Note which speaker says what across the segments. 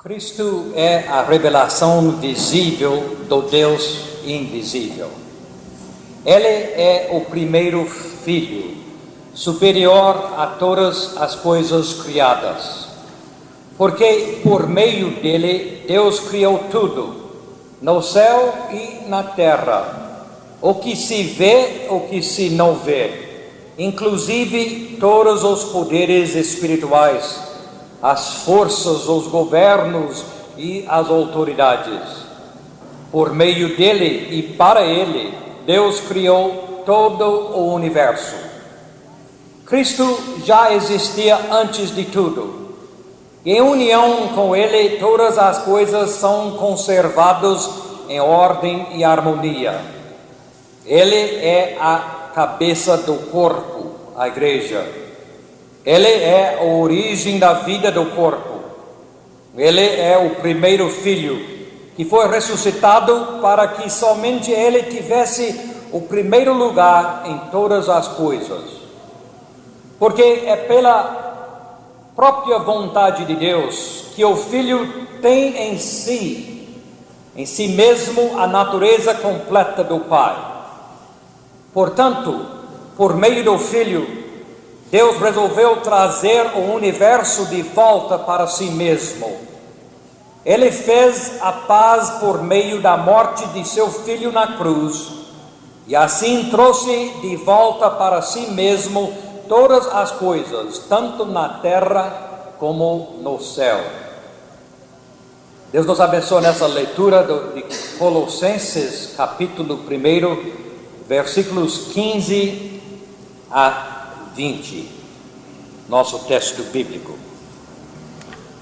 Speaker 1: Cristo é a revelação visível do Deus invisível. Ele é o primeiro filho, superior a todas as coisas criadas. Porque por meio dele Deus criou tudo, no céu e na terra, o que se vê, o que se não vê, inclusive todos os poderes espirituais, as forças, os governos e as autoridades. Por meio dele e para ele, Deus criou todo o universo. Cristo já existia antes de tudo. Em união com ele, todas as coisas são conservadas em ordem e harmonia. Ele é a cabeça do corpo, a igreja. Ele é a origem da vida do corpo. Ele é o primeiro filho que foi ressuscitado para que somente ele tivesse o primeiro lugar em todas as coisas. Porque é pela própria vontade de Deus que o filho tem em si mesmo a natureza completa do Pai. Portanto, por meio do filho, Deus resolveu trazer o universo de volta para si mesmo. Ele fez a paz por meio da morte de seu filho na cruz, e assim trouxe de volta para si mesmo todas as coisas, tanto na terra como no céu. Deus nos abençoe nessa leitura de Colossenses, capítulo 1, versículos 15 a 20, nosso texto bíblico.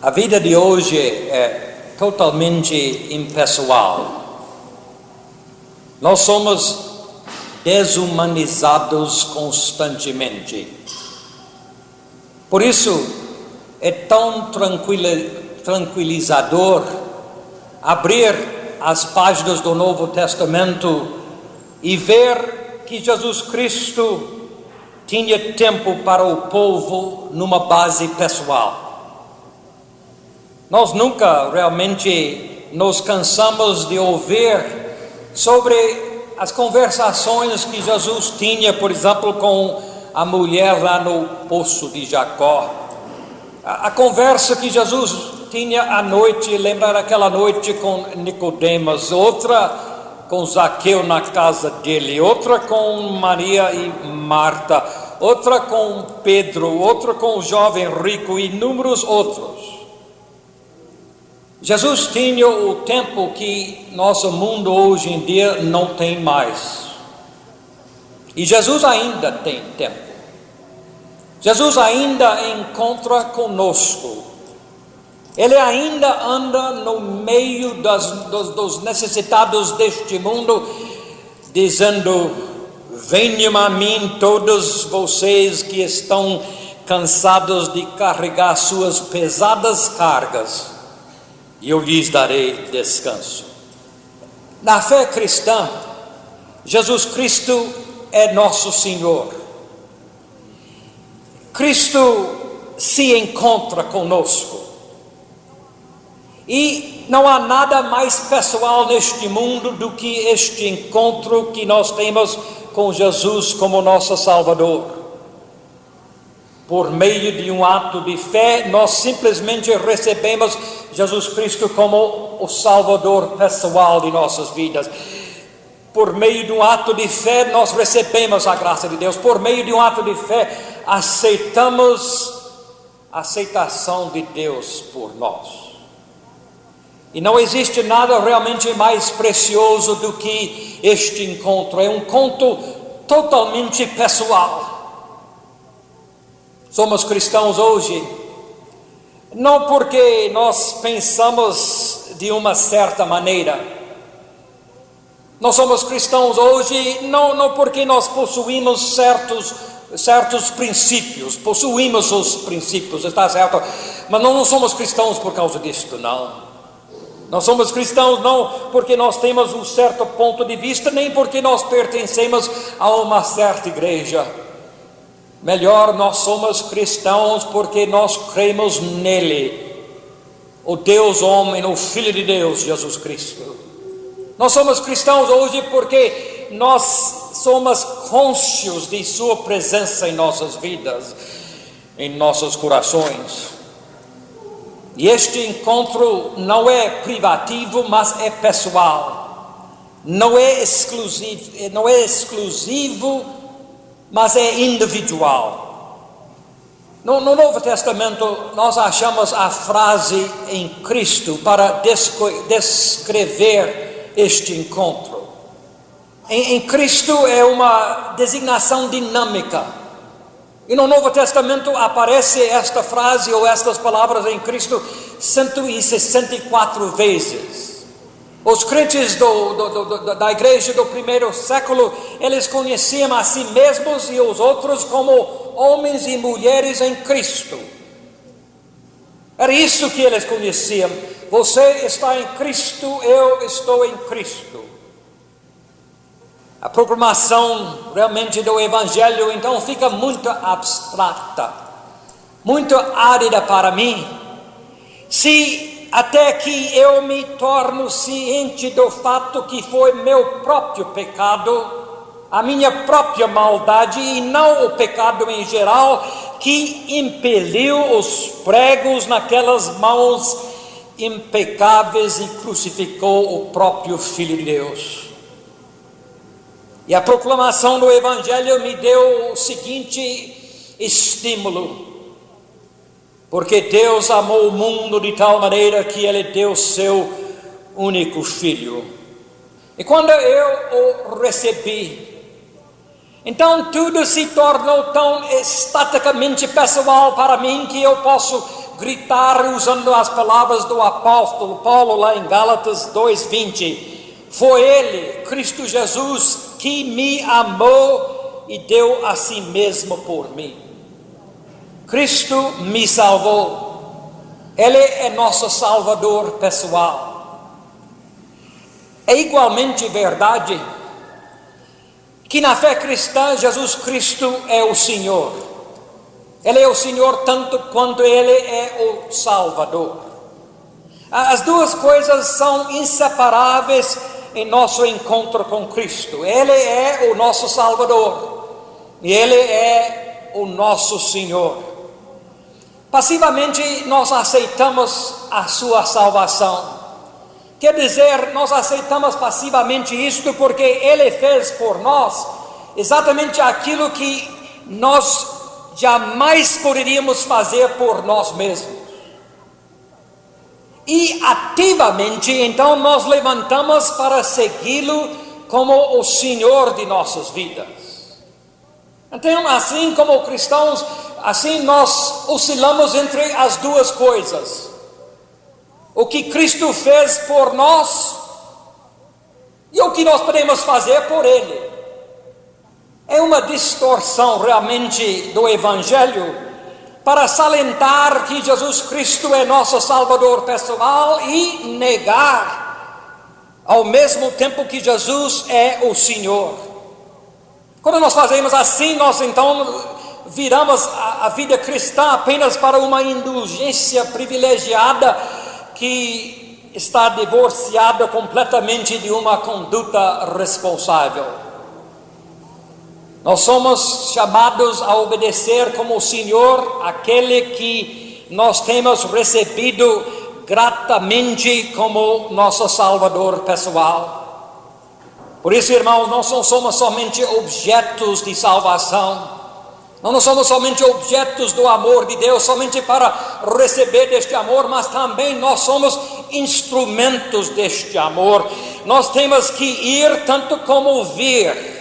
Speaker 1: A vida de hoje é totalmente impessoal. Nós somos desumanizados constantemente. Por isso, é tão tranquilizador abrir as páginas do Novo Testamento e ver que Jesus Cristo tinha tempo para o povo numa base pessoal. Nós nunca realmente nos cansamos de ouvir sobre as conversações que Jesus tinha, por exemplo, com a mulher lá no poço de Jacó. A conversa que Jesus tinha à noite, lembra daquela noite com Nicodemos, outra com Zaqueu na casa dele, outra com Maria e Marta, outra com Pedro, outra com o jovem rico e inúmeros outros. Jesus tinha o tempo que nosso mundo hoje em dia não tem mais. E Jesus ainda tem tempo. Jesus ainda encontra conosco. Ele ainda anda no meio dos necessitados deste mundo, dizendo: venham a mim todos vocês que estão cansados de carregar suas pesadas cargas, e eu lhes darei descanso. Na fé cristã, Jesus Cristo é nosso Senhor. Cristo se encontra conosco. E não há nada mais pessoal neste mundo do que este encontro que nós temos com Jesus como nosso Salvador. Por meio de um ato de fé, nós simplesmente recebemos Jesus Cristo como o Salvador pessoal de nossas vidas. Por meio de um ato de fé, nós recebemos a graça de Deus. Por meio de um ato de fé, aceitamos a aceitação de Deus por nós. E não existe nada realmente mais precioso do que este encontro. É um encontro totalmente pessoal. Somos cristãos hoje, não porque nós pensamos de uma certa maneira. Nós somos cristãos hoje não porque nós possuímos certos princípios. Possuímos os princípios, está certo? Mas não somos cristãos por causa disto, não. Nós somos cristãos não porque nós temos um certo ponto de vista, nem porque nós pertencemos a uma certa igreja. Melhor, nós somos cristãos porque nós cremos nele. o Deus homem, o Filho de Deus, Jesus Cristo. Nós somos cristãos hoje porque nós somos conscientes de sua presença em nossas vidas, em nossos corações. E este encontro não é privativo, mas é pessoal. Não é exclusivo, mas é individual. No Novo Testamento, nós achamos a frase em Cristo para descrever este encontro. Em Cristo é uma designação dinâmica. E no Novo Testamento aparece esta frase ou estas palavras em Cristo 164 vezes. Os crentes da igreja do primeiro século, eles conheciam a si mesmos e os outros como homens e mulheres em Cristo. Era isso que eles conheciam. Você está em Cristo, eu estou em Cristo. A proclamação realmente do Evangelho então fica muito abstrata, muito árida para mim, se até que eu me torno ciente do fato que foi meu próprio pecado, a minha própria maldade e não o pecado em geral que impeliu os pregos naquelas mãos impecáveis e crucificou o próprio Filho de Deus. E a proclamação do Evangelho me deu o seguinte estímulo: porque Deus amou o mundo de tal maneira que Ele deu seu único Filho. E quando eu o recebi, então tudo se tornou tão estaticamente pessoal para mim que eu posso gritar usando as palavras do apóstolo Paulo lá em Gálatas 2:20. Foi Ele, Cristo Jesus, que me amou e deu a si mesmo por mim. Cristo me salvou. Ele é nosso Salvador pessoal. É igualmente verdade que na fé cristã Jesus Cristo é o Senhor. Ele é o Senhor tanto quanto Ele é o Salvador. As duas coisas são inseparáveis em nosso encontro com Cristo. Ele é o nosso Salvador e Ele é o nosso Senhor. Passivamente nós aceitamos a sua salvação. Quer dizer, nós aceitamos passivamente isto porque Ele fez por nós exatamente aquilo que nós jamais poderíamos fazer por nós mesmos. E ativamente, então, nós levantamos para segui-lo como o Senhor de nossas vidas. Então, assim como cristãos, assim nós oscilamos entre as duas coisas. O que Cristo fez por nós e o que nós podemos fazer por Ele. É uma distorção realmente do Evangelho para salientar que Jesus Cristo é nosso Salvador pessoal e negar ao mesmo tempo que Jesus é o Senhor. Quando nós fazemos assim, nós então viramos a vida cristã apenas para uma indulgência privilegiada que está divorciada completamente de uma conduta responsável. Nós somos chamados a obedecer como o Senhor, aquele que nós temos recebido gratamente como nosso Salvador pessoal. Por isso, irmãos, nós não somos somente objetos de salvação, nós não somos somente objetos do amor de Deus, somente para receber deste amor, mas também nós somos instrumentos deste amor. Nós temos que ir tanto como vir.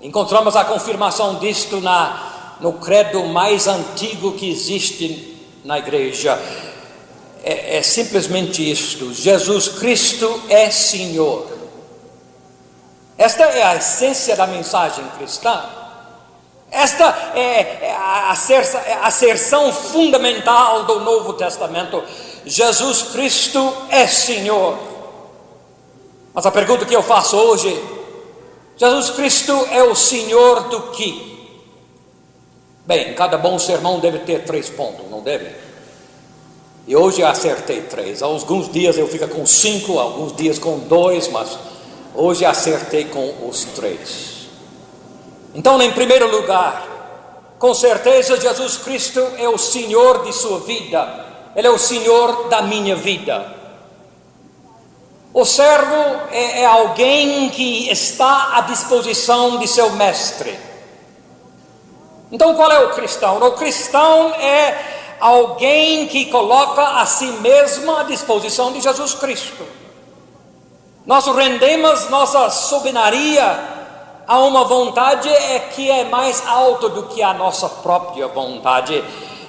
Speaker 1: Encontramos a confirmação disto no credo mais antigo que existe na igreja. É simplesmente isto: Jesus Cristo é Senhor. Esta é a essência da mensagem cristã. Esta é a asserção fundamental do Novo Testamento. Jesus Cristo é Senhor. Mas a pergunta que eu faço hoje: Jesus Cristo é o Senhor do quê? Bem, cada bom sermão deve ter 3 pontos, não deve? E hoje acertei 3. Alguns dias eu fico com 5, alguns dias com 2, mas hoje acertei com os 3. Então, em primeiro lugar, com certeza Jesus Cristo é o Senhor de sua vida. Ele é o Senhor da minha vida. O servo é alguém que está à disposição de seu mestre. Então, qual é o cristão? O cristão é alguém que coloca a si mesmo à disposição de Jesus Cristo. Nós rendemos nossa soberania a uma vontade que é mais alta do que a nossa própria vontade.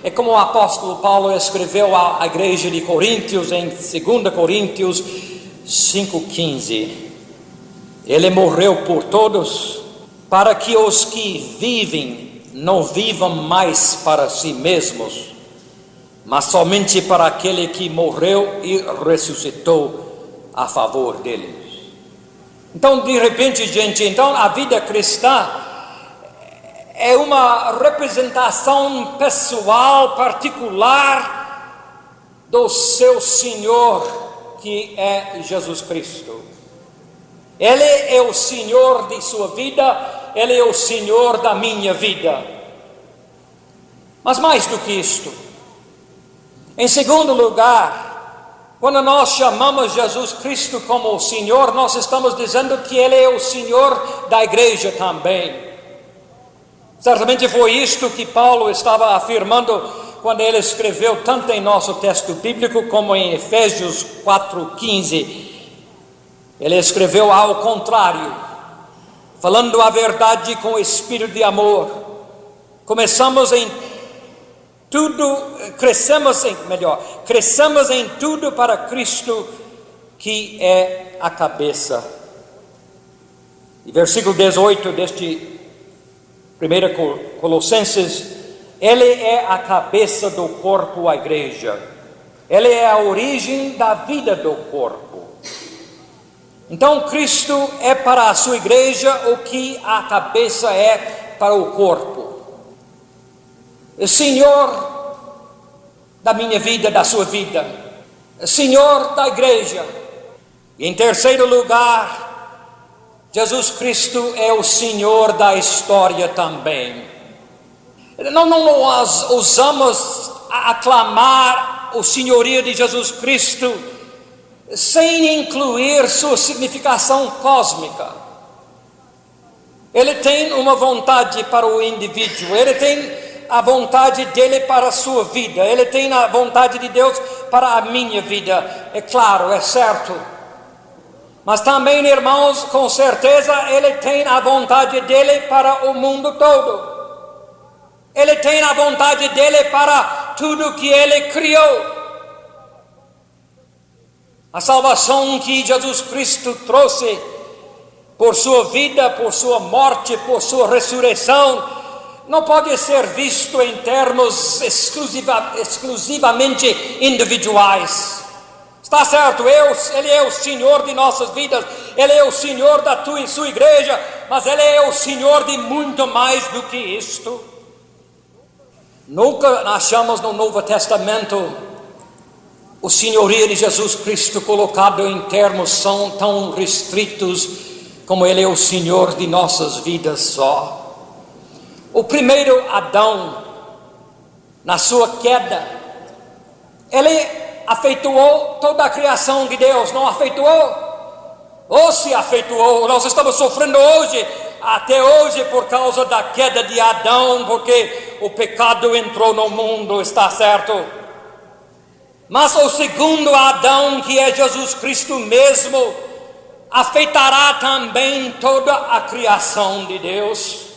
Speaker 1: É como o apóstolo Paulo escreveu à igreja de Coríntios, em 2 Coríntios 5,15. Ele morreu por todos, para que os que vivem não vivam mais para si mesmos, mas somente para aquele que morreu e ressuscitou a favor deles. Então, de repente, gente, então a vida cristã é uma representação pessoal, particular do seu Senhor, que é Jesus Cristo. Ele é o Senhor de sua vida, Ele é o Senhor da minha vida. Mas mais do que isto, em segundo lugar, quando nós chamamos Jesus Cristo como o Senhor, nós estamos dizendo que Ele é o Senhor da igreja também. Certamente foi isto que Paulo estava afirmando quando ele escreveu tanto em nosso texto bíblico como em Efésios 4,15. Ele escreveu ao contrário, falando a verdade com espírito de amor. Cresçamos em tudo para Cristo, que é a cabeça. E versículo 18 deste 1 Colossenses: Ele é a cabeça do corpo, a igreja. Ele é a origem da vida do corpo. Então Cristo é para a sua igreja o que a cabeça é para o corpo. O Senhor da minha vida, da sua vida, o Senhor da igreja. E em terceiro lugar, Jesus Cristo é o Senhor da história também. Não nós ousamos aclamar o senhorio de Jesus Cristo sem incluir sua significação cósmica. Ele tem uma vontade para o indivíduo, ele tem a vontade dele para a sua vida, ele tem a vontade de Deus para a minha vida, é claro, é certo. Mas também, irmãos, com certeza ele tem a vontade dele para o mundo todo. Ele tem a vontade dele para tudo que ele criou. A salvação que Jesus Cristo trouxe por sua vida, por sua morte, por sua ressurreição, não pode ser visto em termos exclusivamente individuais. Está certo, Ele é o Senhor de nossas vidas, Ele é o Senhor da tua e sua igreja, mas Ele é o Senhor de muito mais do que isto. Nunca achamos no Novo Testamento o senhorio de Jesus Cristo colocado em termos tão restritos como Ele é o Senhor de nossas vidas só. O primeiro Adão, na sua queda, ele afetuou toda a criação de Deus, não afetuou? Ou se afetuou? Nós estamos sofrendo hoje, até hoje, por causa da queda de Adão, porque o pecado entrou no mundo, está certo? Mas o segundo Adão, que é Jesus Cristo mesmo, afetará também toda a criação de Deus.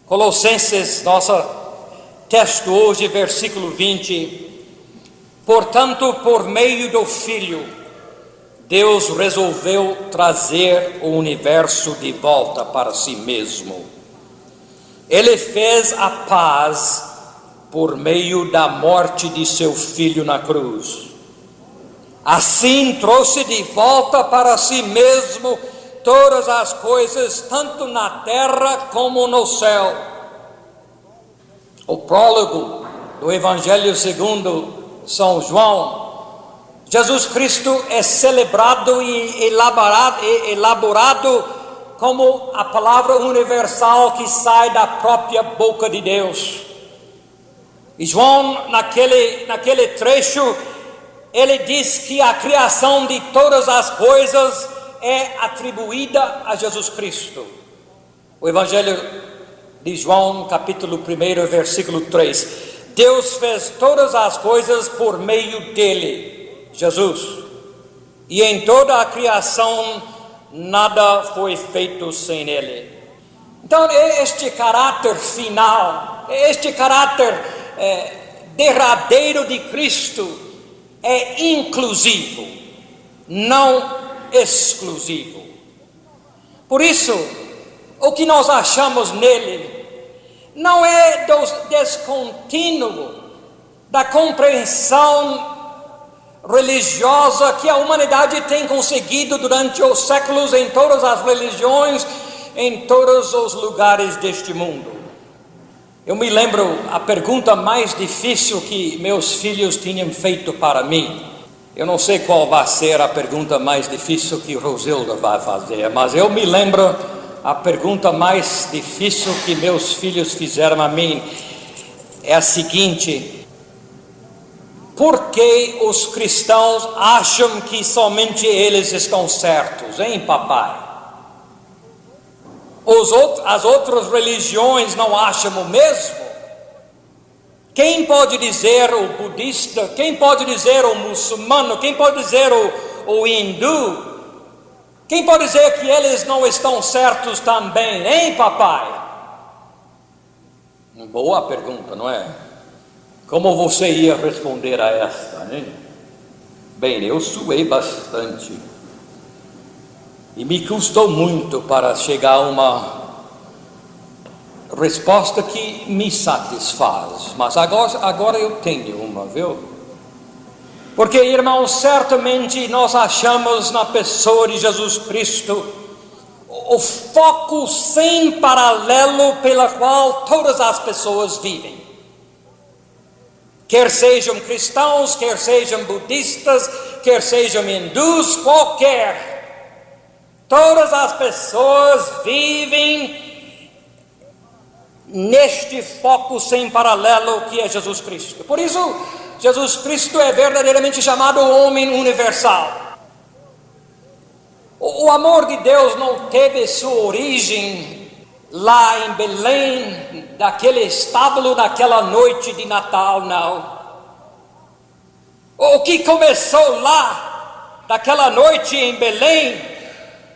Speaker 1: Colossenses, nosso texto hoje, versículo 20. Portanto, por meio do Filho, Deus resolveu trazer o universo de volta para si mesmo. Ele fez a paz por meio da morte de seu Filho na cruz. Assim trouxe de volta para si mesmo todas as coisas, tanto na terra como no céu. O prólogo do Evangelho segundo São João, Jesus Cristo é celebrado e elaborado como a palavra universal que sai da própria boca de Deus. E João, naquele trecho, ele diz que a criação de todas as coisas é atribuída a Jesus Cristo. O Evangelho de João, capítulo 1, versículo 3. Deus fez todas as coisas por meio dele, Jesus. E em toda a criação, nada foi feito sem ele. Então, este caráter final, este caráter derradeiro de Cristo é inclusivo, não exclusivo. Por isso, o que nós achamos nele não é descontínuo da compreensão religiosa que a humanidade tem conseguido durante os séculos em todas as religiões, em todos os lugares deste mundo. Eu me lembro a pergunta mais difícil que meus filhos tinham feito para mim. Eu não sei qual vai ser a pergunta mais difícil que Rosilda vai fazer, mas eu me lembro a pergunta mais difícil que meus filhos fizeram a mim é a seguinte: por que os cristãos acham que somente eles estão certos, hein, papai? As outras religiões não acham o mesmo? Quem pode dizer o budista? Quem pode dizer o muçulmano? Quem pode dizer o hindu? Quem pode dizer que eles não estão certos também, hein, papai? Boa pergunta, não é? Como você ia responder a esta, hein? Bem, eu suei bastante. E me custou muito para chegar a uma resposta que me satisfaz. Mas agora eu tenho uma, viu? Porque, irmãos, certamente nós achamos na pessoa de Jesus Cristo o foco sem paralelo pela qual todas as pessoas vivem. Quer sejam cristãos, quer sejam budistas, quer sejam hindus, qualquer. Todas as pessoas vivem neste foco sem paralelo que é Jesus Cristo. Por isso, Jesus Cristo é verdadeiramente chamado homem universal. O amor de Deus não teve sua origem lá em Belém, daquele estábulo, naquela noite de Natal, não. O que começou lá, daquela noite em Belém,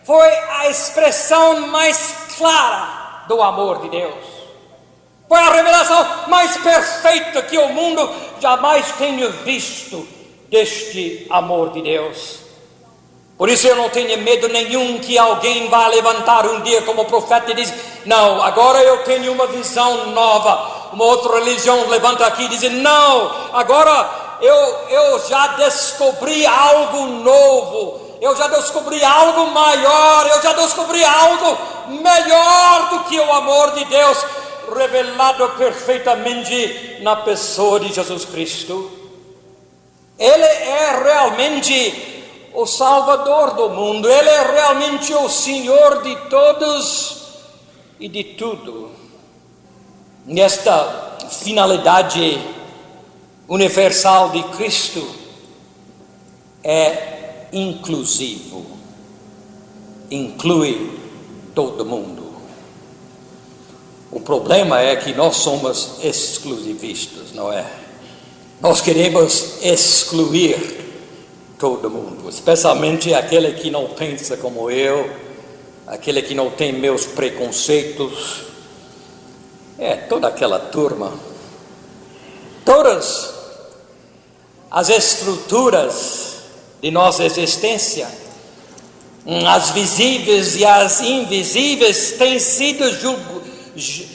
Speaker 1: foi a expressão mais clara do amor de Deus. Foi a revelação mais perfeita que o mundo jamais tenha visto deste amor de Deus. Por isso eu não tenho medo nenhum que alguém vá levantar um dia como profeta e diz: não, agora eu tenho uma visão nova. Uma outra religião levanta aqui e diz: não, agora eu já descobri algo novo. Eu já descobri algo maior, eu já descobri algo melhor do que o amor de Deus, revelado perfeitamente na pessoa de Jesus Cristo. Ele é realmente o Salvador do mundo, Ele é realmente o Senhor de todos e de tudo. Nesta finalidade universal de Cristo é inclusivo, inclui todo mundo. O problema é que nós somos exclusivistas, não é? Nós queremos excluir todo mundo, especialmente aquele que não pensa como eu, aquele que não tem meus preconceitos, toda aquela turma. Todas as estruturas de nossa existência, as visíveis e as invisíveis, têm sido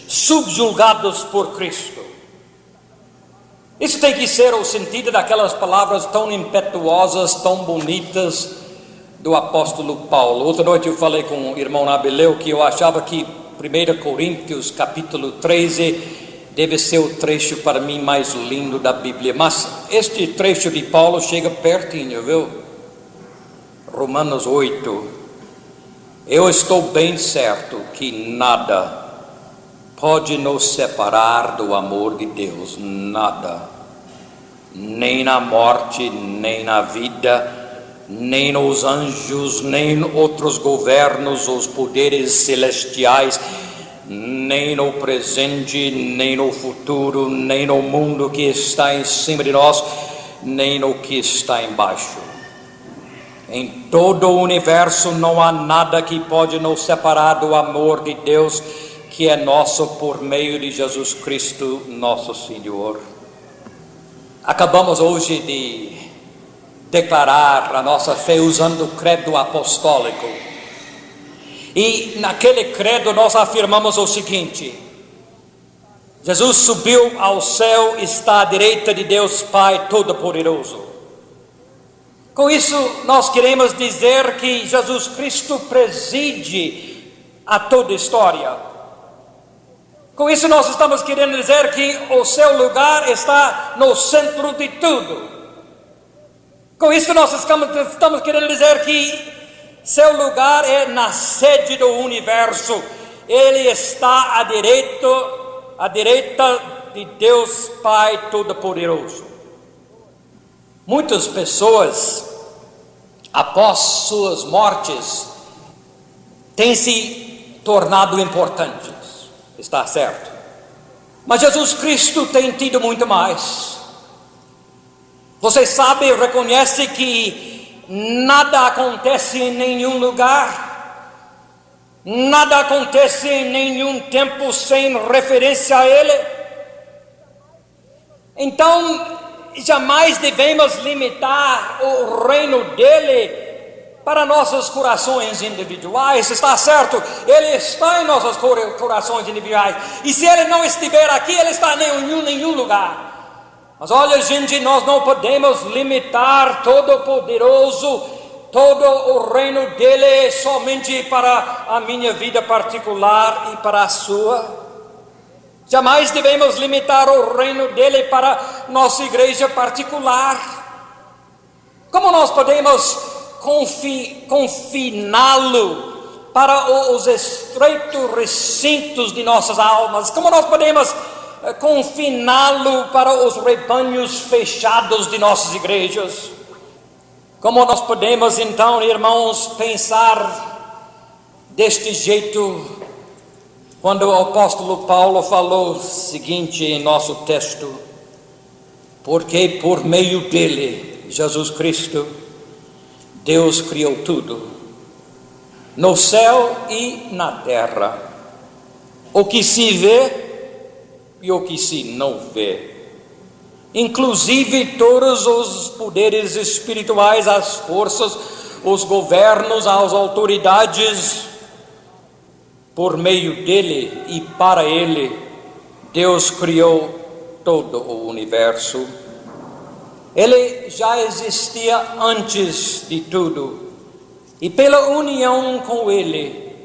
Speaker 1: subjugados por Cristo. Isso tem que ser o sentido daquelas palavras tão impetuosas, tão bonitas do apóstolo Paulo. Outra noite eu falei com o irmão Abeleu que eu achava que 1 Coríntios capítulo 13 deve ser o trecho para mim mais lindo da Bíblia, mas este trecho de Paulo chega pertinho, viu? Romanos 8. Eu estou bem certo que nada pode nos separar do amor de Deus, nada, nem na morte, nem na vida, nem os anjos, nem outros governos, os poderes celestiais, nem no presente, nem no futuro, nem no mundo que está em cima de nós, nem no que está embaixo. Em todo o universo não há nada que pode nos separar do amor de Deus, que é nosso por meio de Jesus Cristo, nosso Senhor. Acabamos hoje de declarar a nossa fé usando o credo apostólico. E naquele credo nós afirmamos o seguinte: Jesus subiu ao céu, está à direita de Deus Pai Todo-Poderoso. Com isso nós queremos dizer que Jesus Cristo preside a toda a história. Com isso nós estamos querendo dizer que o seu lugar está no centro de tudo. Com isso nós estamos querendo dizer que seu lugar é na sede do universo. Ele está à direita de Deus Pai Todo-Poderoso. Muitas pessoas, após suas mortes, têm se tornado importantes, está certo? Mas Jesus Cristo tem tido muito mais. Você sabe, reconhece que nada acontece em nenhum lugar, nada acontece em nenhum tempo sem referência a Ele. Então, jamais devemos limitar o reino dele para nossos corações individuais, está certo? Ele está em nossos corações individuais, e se Ele não estiver aqui, Ele está em nenhum lugar. Mas olha, gente, nós não podemos limitar Todo-Poderoso, todo o reino dele somente para a minha vida particular e para a sua. Jamais devemos limitar o reino dele para nossa igreja particular. Como nós podemos confiná-lo para os estreitos recintos de nossas almas? Como nós podemos confiná-lo para os rebanhos fechados de nossas igrejas? Como nós podemos então, irmãos, pensar deste jeito quando o apóstolo Paulo falou o seguinte em nosso texto: porque por meio dele, Jesus Cristo, Deus criou tudo, no céu e na terra, o que se vê e o que se não vê, inclusive todos os poderes espirituais, as forças, os governos, as autoridades. Por meio dele e para ele, Deus criou todo o universo. Ele já existia antes de tudo, e pela união com ele,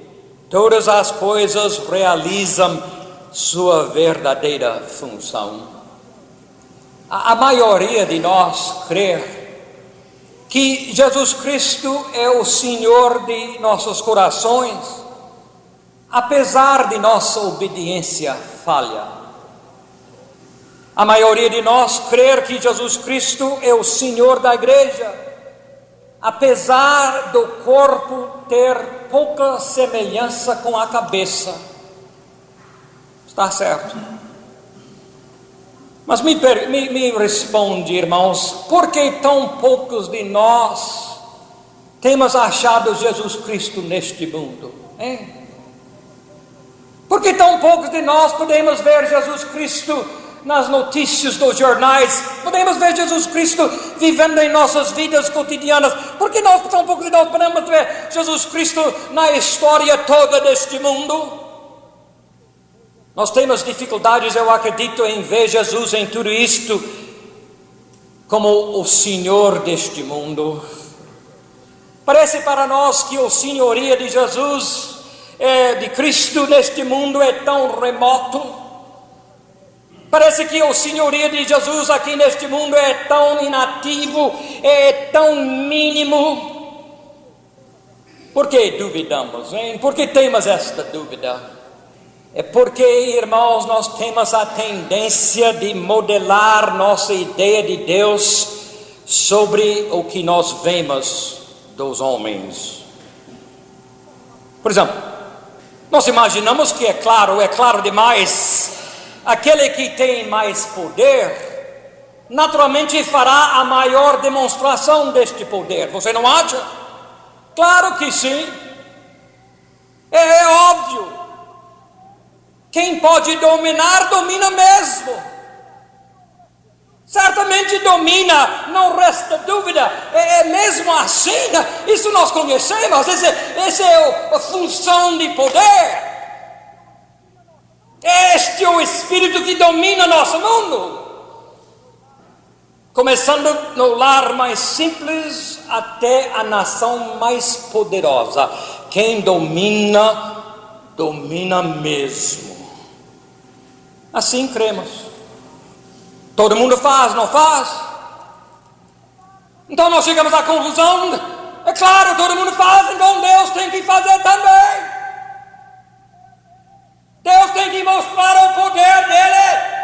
Speaker 1: todas as coisas realizam sua verdadeira função. A maioria de nós crê que Jesus Cristo é o Senhor de nossos corações, apesar de nossa obediência falha. A maioria de nós crê que Jesus Cristo é o Senhor da igreja, apesar do corpo ter pouca semelhança com a cabeça. Está certo? Mas me responde, irmãos, por que tão poucos de nós temos achado Jesus Cristo neste mundo? Hein? Por que tão poucos de nós podemos ver Jesus Cristo nas notícias dos jornais? Podemos ver Jesus Cristo vivendo em nossas vidas cotidianas? Por que tão poucos de nós podemos ver Jesus Cristo na história toda deste mundo? Nós temos dificuldades, eu acredito, em ver Jesus em tudo isto como o Senhor deste mundo. Parece para nós que a senhoria de Jesus, de Cristo neste mundo, é tão remoto. Parece que o senhorio de Jesus aqui neste mundo é tão inativo, é tão mínimo. Por que duvidamos, hein? Por que temos esta dúvida? É porque, irmãos, nós temos a tendência de modelar nossa ideia de Deus sobre o que nós vemos dos homens. Por exemplo, nós imaginamos que é claro demais, aquele que tem mais poder, naturalmente fará a maior demonstração deste poder. Você não acha? Claro que sim. É óbvio. Quem pode dominar, domina mesmo. Certamente domina, não resta dúvida. É mesmo assim. Isso nós conhecemos. Essa é a função de poder. Este é o Espírito que domina nosso mundo. Começando no lar mais simples até a nação mais poderosa. Quem domina, domina mesmo. Assim cremos. Todo mundo faz, não faz? Então nós chegamos à conclusão, é claro, todo mundo faz, então Deus tem que fazer também. Deus tem que mostrar o poder dele,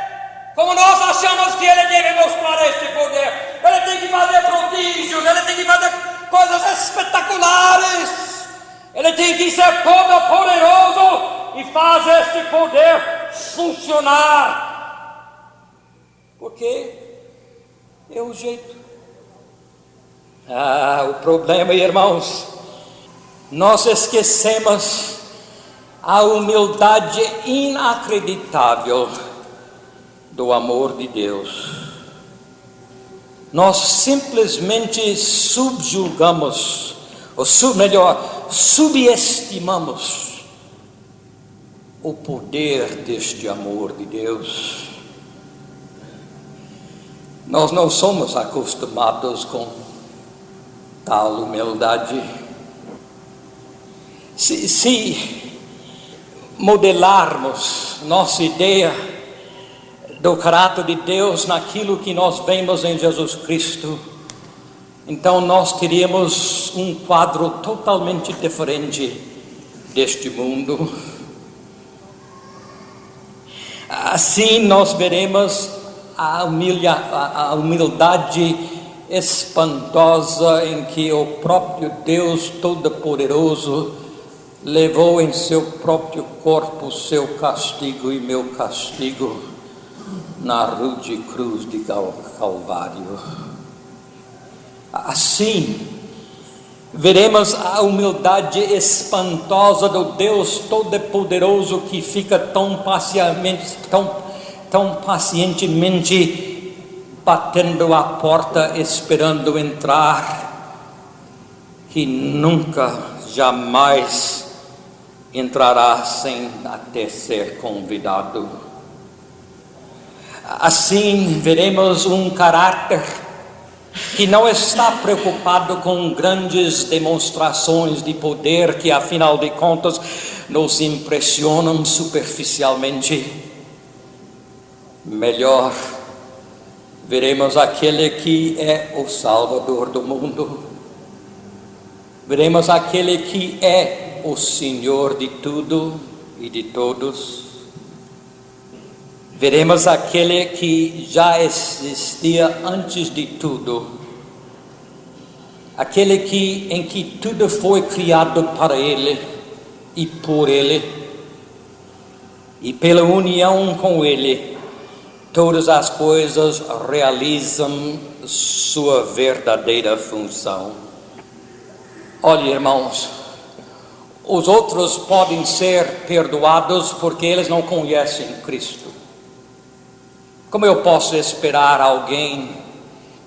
Speaker 1: como nós achamos que ele deve mostrar este poder. Ele tem que fazer prodígios, ele tem que fazer coisas espetaculares, ele tem que ser todo poderoso e faz este poder funcionar. Porque é o jeito. O problema, irmãos, nós esquecemos a humildade inacreditável do amor de Deus. Nós simplesmente subjugamos, subestimamos o poder deste amor de Deus. Nós não somos acostumados com tal humildade. Se modelarmos nossa ideia do caráter de Deus naquilo que nós vemos em Jesus Cristo, então nós teríamos um quadro totalmente diferente deste mundo. Assim nós veremos a humildade espantosa em que o próprio Deus Todo-Poderoso levou em seu próprio corpo o seu castigo e meu castigo na rude cruz de Calvário. Assim, veremos a humildade espantosa do Deus Todo-Poderoso que fica tão pacientemente batendo a porta, esperando entrar, que nunca, jamais entrará sem até ser convidado. Assim, veremos um caráter que não está preocupado com grandes demonstrações de poder que, afinal de contas, nos impressionam superficialmente. Melhor, veremos aquele que é o Salvador do mundo. Veremos aquele que é o Senhor de tudo e de todos. Veremos aquele que já existia antes de tudo. Aquele em que tudo foi criado para ele e por ele. E pela união com ele, todas as coisas realizam sua verdadeira função. Olha, irmãos, os outros podem ser perdoados porque eles não conhecem Cristo. Como eu posso esperar alguém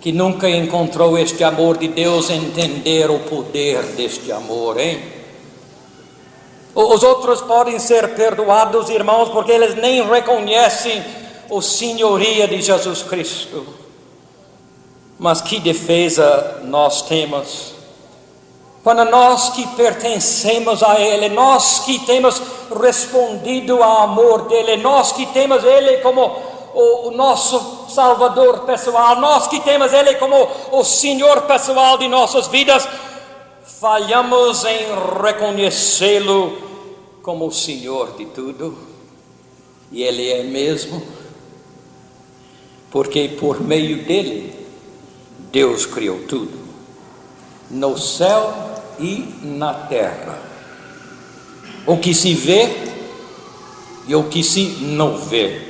Speaker 1: que nunca encontrou este amor de Deus entender o poder deste amor, hein? Os outros podem ser perdoados, irmãos, porque eles nem reconhecem o senhoria de Jesus Cristo. Mas que defesa nós temos quando nós que pertencemos a Ele, nós que temos respondido ao amor dEle, nós que temos Ele como o nosso Salvador pessoal, nós que temos Ele como o Senhor pessoal de nossas vidas, falhamos em reconhecê-lo como o Senhor de tudo, e Ele é mesmo, porque por meio dele, Deus criou tudo, no céu e na terra, o que se vê e o que se não vê,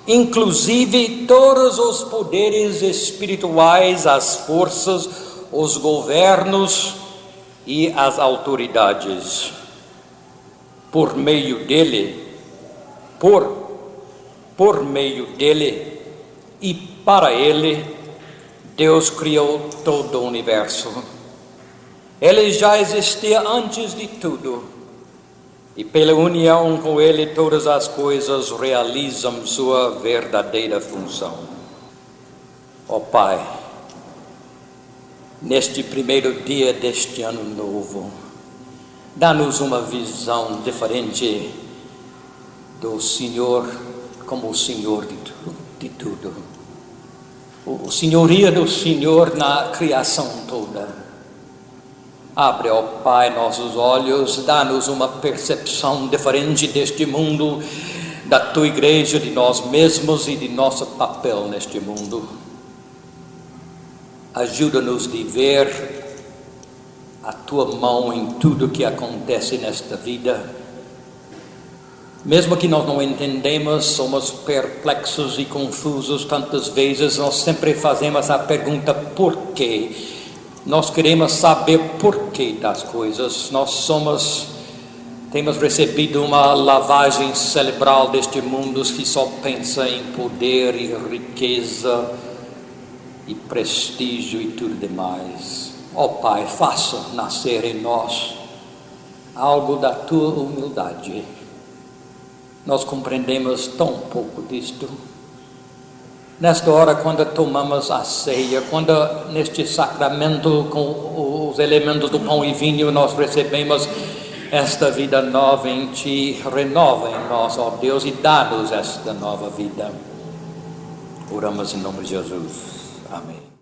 Speaker 1: inclusive todos os poderes espirituais, as forças, os governos e as autoridades. Por meio dele, por meio dele e para ele, Deus criou todo o universo. Ele já existia antes de tudo, e pela união com ele todas as coisas realizam sua verdadeira função. Ó Pai, neste primeiro dia deste ano novo, dá-nos uma visão diferente do Senhor como o Senhor de tudo. O senhoria do Senhor na criação toda. Abre, ó Pai, nossos olhos, dá-nos uma percepção diferente deste mundo, da Tua Igreja, de nós mesmos e de nosso papel neste mundo. Ajuda-nos de ver a Tua mão em tudo que acontece nesta vida. Mesmo que nós não entendemos, somos perplexos e confusos tantas vezes, nós sempre fazemos a pergunta por quê? Nós queremos saber porquê das coisas. Temos recebido uma lavagem cerebral deste mundo que só pensa em poder e riqueza e prestígio e tudo demais. Ó Pai, faça nascer em nós algo da Tua humildade. Nós compreendemos tão pouco disto. Nesta hora, quando tomamos a ceia, quando neste sacramento com os elementos do pão e vinho nós recebemos esta vida nova em Ti, renova em nós, ó Deus, e dá-nos esta nova vida. Oramos em nome de Jesus. Amém.